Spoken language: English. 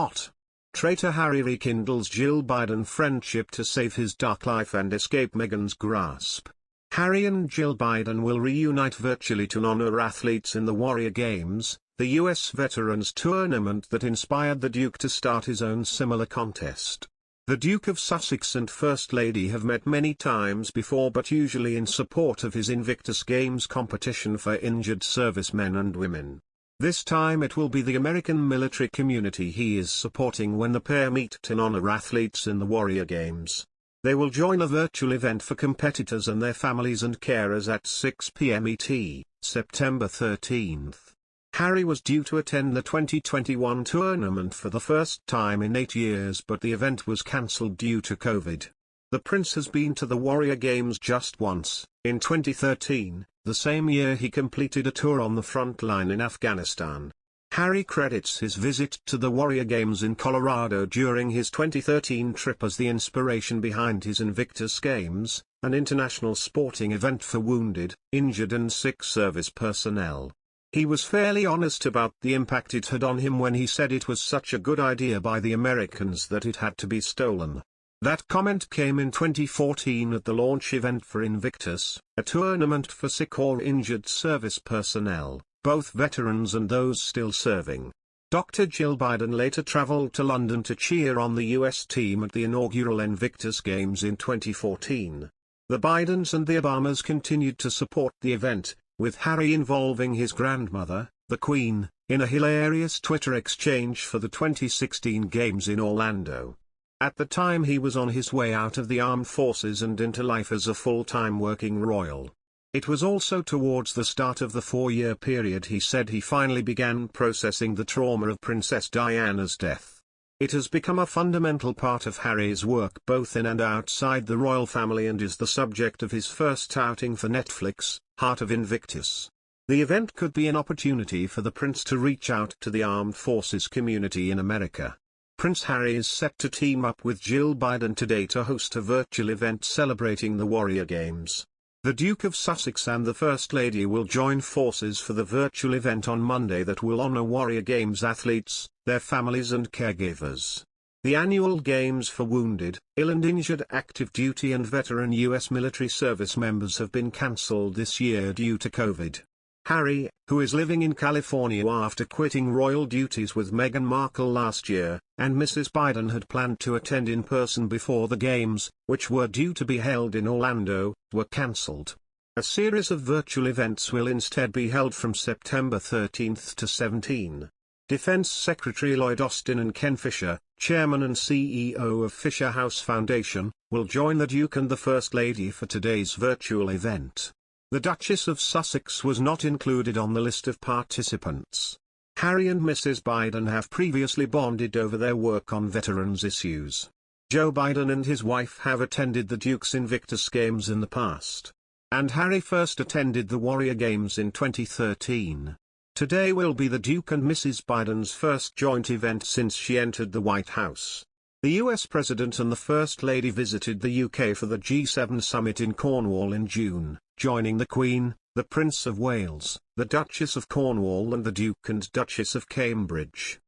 hot. Traitor Harry rekindles Jill Biden friendship to save his dark life and escape Meghan's grasp. Harry and Jill Biden will reunite virtually to honor athletes in the Warrior Games, the U.S. Veterans Tournament that inspired the Duke to start his own similar contest. The Duke of Sussex and First Lady have met many times before, but usually in support of his Invictus Games competition for injured servicemen and women. This time it will be the American military community he is supporting when the pair meet to honor athletes in the Warrior Games. They will join a virtual event for competitors and their families and carers at 6 p.m. ET, September 13th. Harry was due to attend the 2021 tournament for the first time in 8 years, but the event was cancelled due to COVID. The prince has been to the Warrior Games just once, in 2013, the same year he completed a tour on the front line in Afghanistan. Harry credits his visit to the Warrior Games in Colorado during his 2013 trip as the inspiration behind his Invictus Games, an international sporting event for wounded, injured and sick service personnel. He was fairly honest about the impact it had on him when he said it was such a good idea by the Americans that it had to be stolen. That comment came in 2014 at the launch event for Invictus, a tournament for sick or injured service personnel, both veterans and those still serving. Dr. Jill Biden later traveled to London to cheer on the US team at the inaugural Invictus Games in 2014. The Bidens and the Obamas continued to support the event, with Harry involving his grandmother, the Queen, in a hilarious Twitter exchange for the 2016 Games in Orlando. At the time he was on his way out of the armed forces and into life as a full-time working royal. It was also towards the start of the 4-year period he said he finally began processing the trauma of Princess Diana's death. It has become a fundamental part of Harry's work both in and outside the royal family and is the subject of his first outing for Netflix, Heart of Invictus. The event could be an opportunity for the prince to reach out to the armed forces community in America. Prince Harry is set to team up with Jill Biden today to host a virtual event celebrating the Warrior Games. The Duke of Sussex and the First Lady will join forces for the virtual event on Monday that will honor Warrior Games athletes, their families and caregivers. The annual Games for wounded, ill and injured active duty and veteran U.S. military service members have been cancelled this year due to COVID. Harry, who is living in California after quitting royal duties with Meghan Markle last year, and Mrs. Biden had planned to attend in person before the Games, which were due to be held in Orlando, were cancelled. A series of virtual events will instead be held from September 13th to 17. Defense Secretary Lloyd Austin and Ken Fisher, Chairman and CEO of Fisher House Foundation, will join the Duke and the First Lady for today's virtual event. The Duchess of Sussex was not included on the list of participants. Harry and Mrs. Biden have previously bonded over their work on veterans issues. Joe Biden and his wife have attended the Duke's Invictus Games in the past. And Harry first attended the Warrior Games in 2013. Today will be the Duke and Mrs. Biden's first joint event since she entered the White House. The US President and the First Lady visited the UK for the G7 summit in Cornwall in June, joining the Queen, the Prince of Wales, the Duchess of Cornwall and the Duke and Duchess of Cambridge.